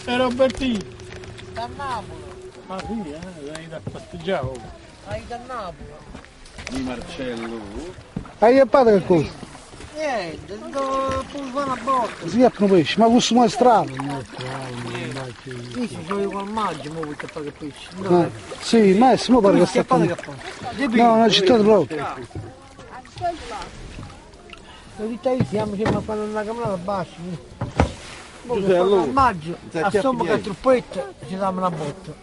E Robertino? Da Napoli. Ah sì, l'hai da pasteggiare. Hai da Napoli. Di Marcello. Hai il padre che cosa? Niente, devo fare una botta. Si chiamano pesce, ma questo è strano. Io sono con il maggio, ma vuoi fare pesce? Ah, sì, ma è solo perché sta con... No, una città proprio. La vita io siamo sempre a fare una camminata bassa. Giuseppe, allora, A maggio, stai a somma che piedi. truppetta, ci diamo una botta.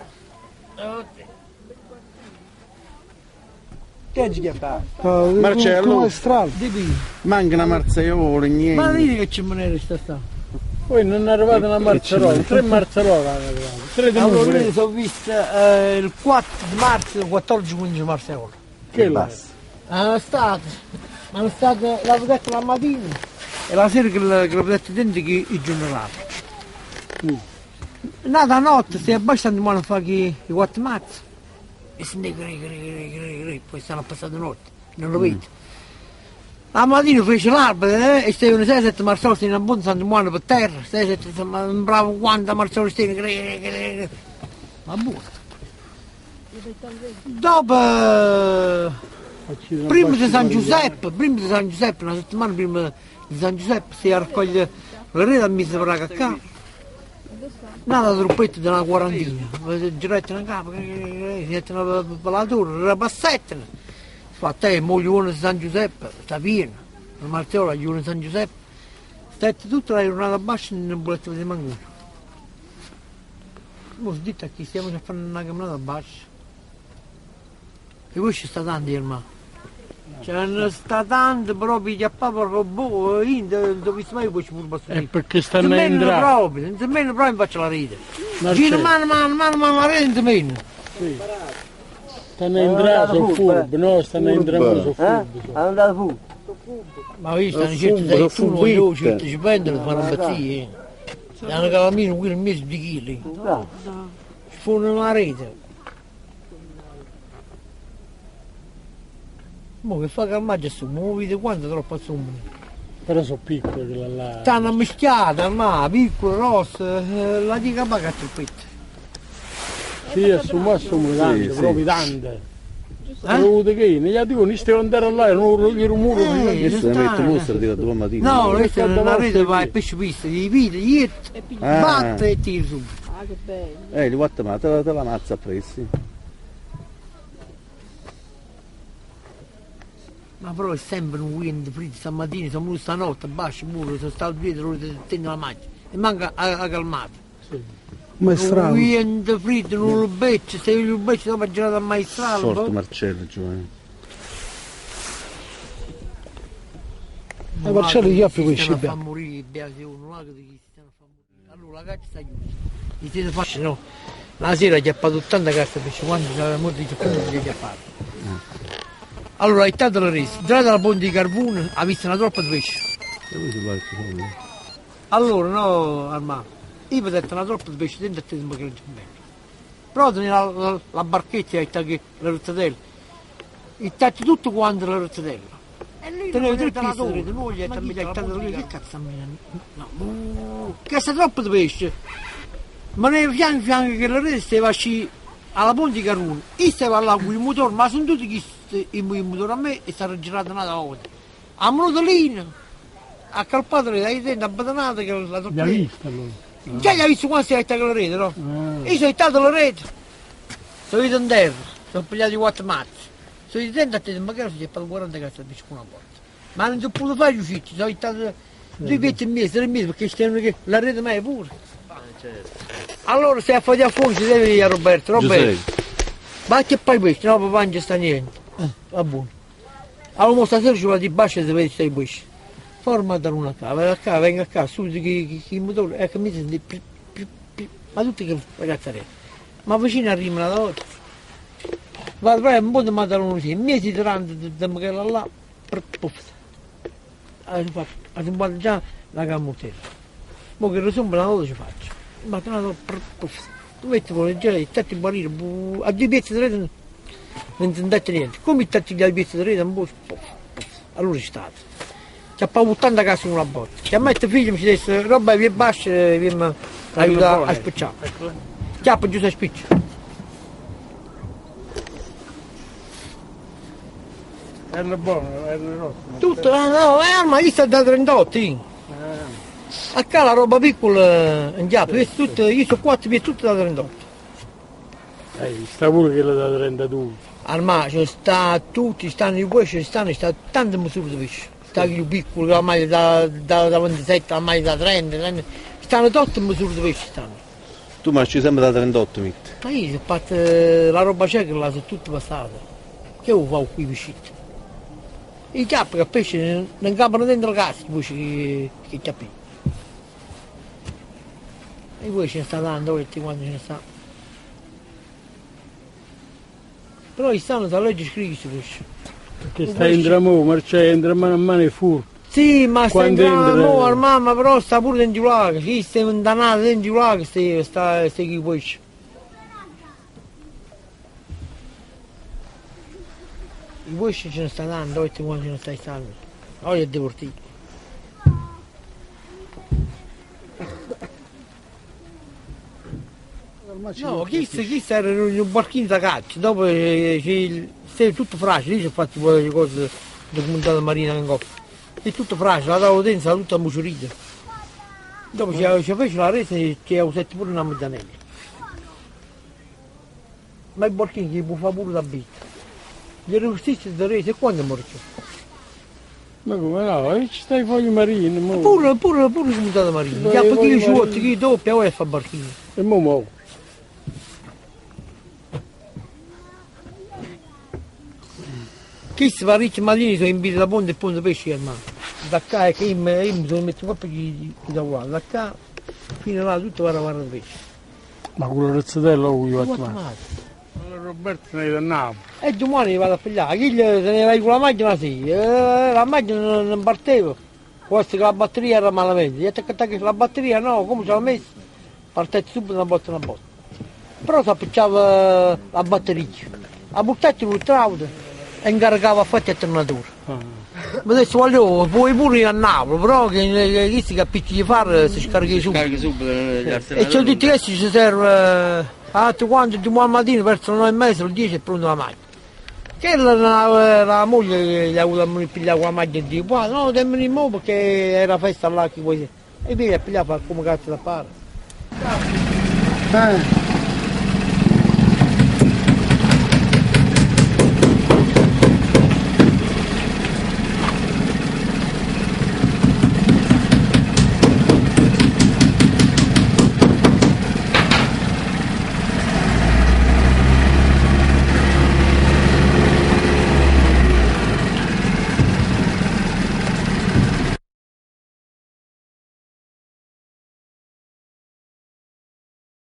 Che ci fa? Marcello. Come è strano. Di qui. Manca una marzaiola, Ma niente. vedi che ci manere sta. Poi non è arrivata una Marzarola, 3 Marzarola hanno arrivato. 3 di Allora, numero. io sono visto il 4 di marzo, il 14-15 marzo. Che là? Hanno stato, l'avevo detto la mattina e la sera che l'avevo detto dentro che i giornali. Nata notte, stai abbastanza buono a fare i 4 marzo. E si ne poi stanno passate notte, non lo vedo. La mattina fece l'alba e stavano 6-7 marzola, in abbondanza buono per terra, 6-7, ma un bravo quanta marzola stavano, ma buono. Dopo, prima di San Giuseppe, una settimana prima di San Giuseppe, si raccoglie la rete a mise per la cacca. Nata truppetta di una quarantina, giretti in capo, si mettono per la torre, rapassettano. Fa te, moglie di San Giuseppe, sta piena, la Marziola, gli di San Giuseppe. Stette tutta la giornata bassa e non volete vedere mancuno. Mo' dite a chi stiamo a fare una camminata bassa. E questo sta tanto, irmà. Cioè, non sta tanto proprio che proprio boh, io non ho visto mai poi ci pure È perché stanno a nemmeno entrare. proprio, nemmeno proprio faccio la rete. Ma Giro c'è. mano la rete, nemmeno. Stanno a entrare, sono furbi, no? Stanno a entrare, sono furbi. andato fu. Ma io stanno dicendo sei tu, non io ci prendono per fare un pezzi. Hanno calamino qui un mese di chili. Ci fanno una rete. Mo che fa calmaggio su, ma vedi quanto troppo assumono. Però sono piccole quelle là. Stanno mischiate, ma piccole, rosse, la dica paga a truppette. Sì, assumo tante, sì. proprio tante. Lo che ne dico, non stiamo andare là, il rumore. Io se ne metto mostra di domani mattina. No, questa è una rete va a pesce pista, gli vidi, gli batte e tiri su. Ah, che bello. Li guarda ma te la mazza a prezzi. Ma però è sempre un weekend fritto stamattina, sono venuto stanotte, basso, muro, sono stato dietro, tengo la macchina e manca a calmata. Ma è Un strano. weekend fritto, non lo beccio, se io lo beccio dopo girato al maestrale. Sorto Marcello, Giovanni. Marcello gli apri quei Stanno a cibi. far morire i beati uno, là che ti stanno a far morire. Allora la caccia sta chiusa. Gli siete fatti no. La sera gli ha fatto tanta cassa pesce, quando c'era molto di cioccolata gli ha fatto. Allora, è tanto la resa, girata la ponte di carbone, ha visto una troppa di pesce. Allora, no, Armando, io ho detto una troppa di pesce dentro a te non mi credo bene. Però tenere la barchetta e la rozzatella, il taccio tutto quanto la rozzatella. Tenevo tre piste, noi gli ha detto, che cazzo a me? No, che sta troppo di pesce. Ma nei fianchi che la rete stava alla ponte di carbone, io stavo là con il motore, ma sono tutti il motore a me e sta girato un'altra volta. A monotolino, a calpato dai denti, a badanata che la L'ha torpedina. vista allora? Già gli ha visto quando si è con la rete, no? Io sono stato alla rete, sono venuto in terra, sono pigliati 4 mazzi. Sono dentro a te, magari si è fatto 40 cazzo di pesce con una volta. Ma non ho potuto fare gli uffici, sono stato 2 pezzi e mezzo, 3 mesi, perché stanno che la rete mai è pure. Allora se a fare a fuoco si deve dire a Roberto, ma che fai questo? No, papà non ci sta niente. Va buono. Allora stasera ci va di bacio e si vede stai pesce. Forma da una casa, venga a casa, subito che il motore, ecco mi senti ma tutti che ragazzarelli. Ma vicino arrivano da oggi. Vado a un po' di matalone così, mesi di magari là, puff. Ha già la camutella. Ma che risomba la cosa ci faccio. Ma puff. Tu metti con le gelle, il tetto in barriere, a 2 pezzi di rete non si dette niente. Come i tetti di pezzi di rete, un po' allora è stato. Ci ha fatto 80 case in una botta. Che a me e figlio mi ci disse roba via bassa, aiuta a spicciare. Chiappa giù se spiccia. Erano buone, erano rotte. Tutto, no, ma io sto da 38. A qua la roba piccola in chiappa, io sono 4 piedi tutte da 38. Sta pure quella da 32. Al mare sta tutti, stanno i pesci, sta tante misure di pesce. Sta più piccolo, la maglia da 27, la maglia da 30, stanno tutte misure di pesce stanno. Tu marci sempre da 38 mitti. Ma io ho fatto la roba cieca, la sono tutta passata. Che io favo qui vicino? I chiappi che pesce non campano dentro la casa, i pesci che chiappi. E poi ce ne sta dando, quando ce ne sta. Però i stanno da legge scrivi questi pesci. Perché sta in dramo, marcia entra mano a mano e furto. Sì, ma sta Quando entrando, entra- mamma, però sta pure dentro il lago, sì, sta indanato dentro il lago, sta qui pesci. I pesci ce ne stanno dando, quando ce ne stai stando. Oggi è deportito. No, chi era un barchino da caccia, dopo sei tutto fragile, io ci ho fatto poi le cose documentate marina in coppa. È tutto fragile, la davo dentro, era tutta mucciorita. Dopo ci fece la rete che ho usato pure una mezzanella. Ma il barchino che può fare pure da vita. Gli era stessi da rete e quando è morto? Ma come no? Ci stai fuori marino, mo. Pure documentate marina. Che poi chi ci vuole, chi doppia, ora fa barchino. E mo. Chi si va ricchi marini sono in vita da ponte e ponte pesci al mare. Da qua è che io mi sono messo un po' da qua, da qua fino là tutto va a pesce. Ma quello rezzatello ho io Quattro fatto. mari. Roberto ne è da Napoli. E domani vado a pigliare, chi se ne vai con la macchina sì, la macchina non parteva, forse che la batteria era malamente, gli ho detto che la batteria no, come ce l'ha messa? Partette subito una botta. Però si appicciava la batteria, la buttetta sul trauto e incaricava a fatti a tornatura. Ma adesso voglio, puoi pure a Napoli, però che si capisce di fare si scarica subito. E c'è tutti questi ci serve, quando di buon mattino verso le 9:30, alle 10 è pronto la macchina. Che la moglie gli ha avuto a pigliare la macchina e dice, no, dammi il mo perché era festa là, che vuoi. E via, a pigliare come cazzo da fare.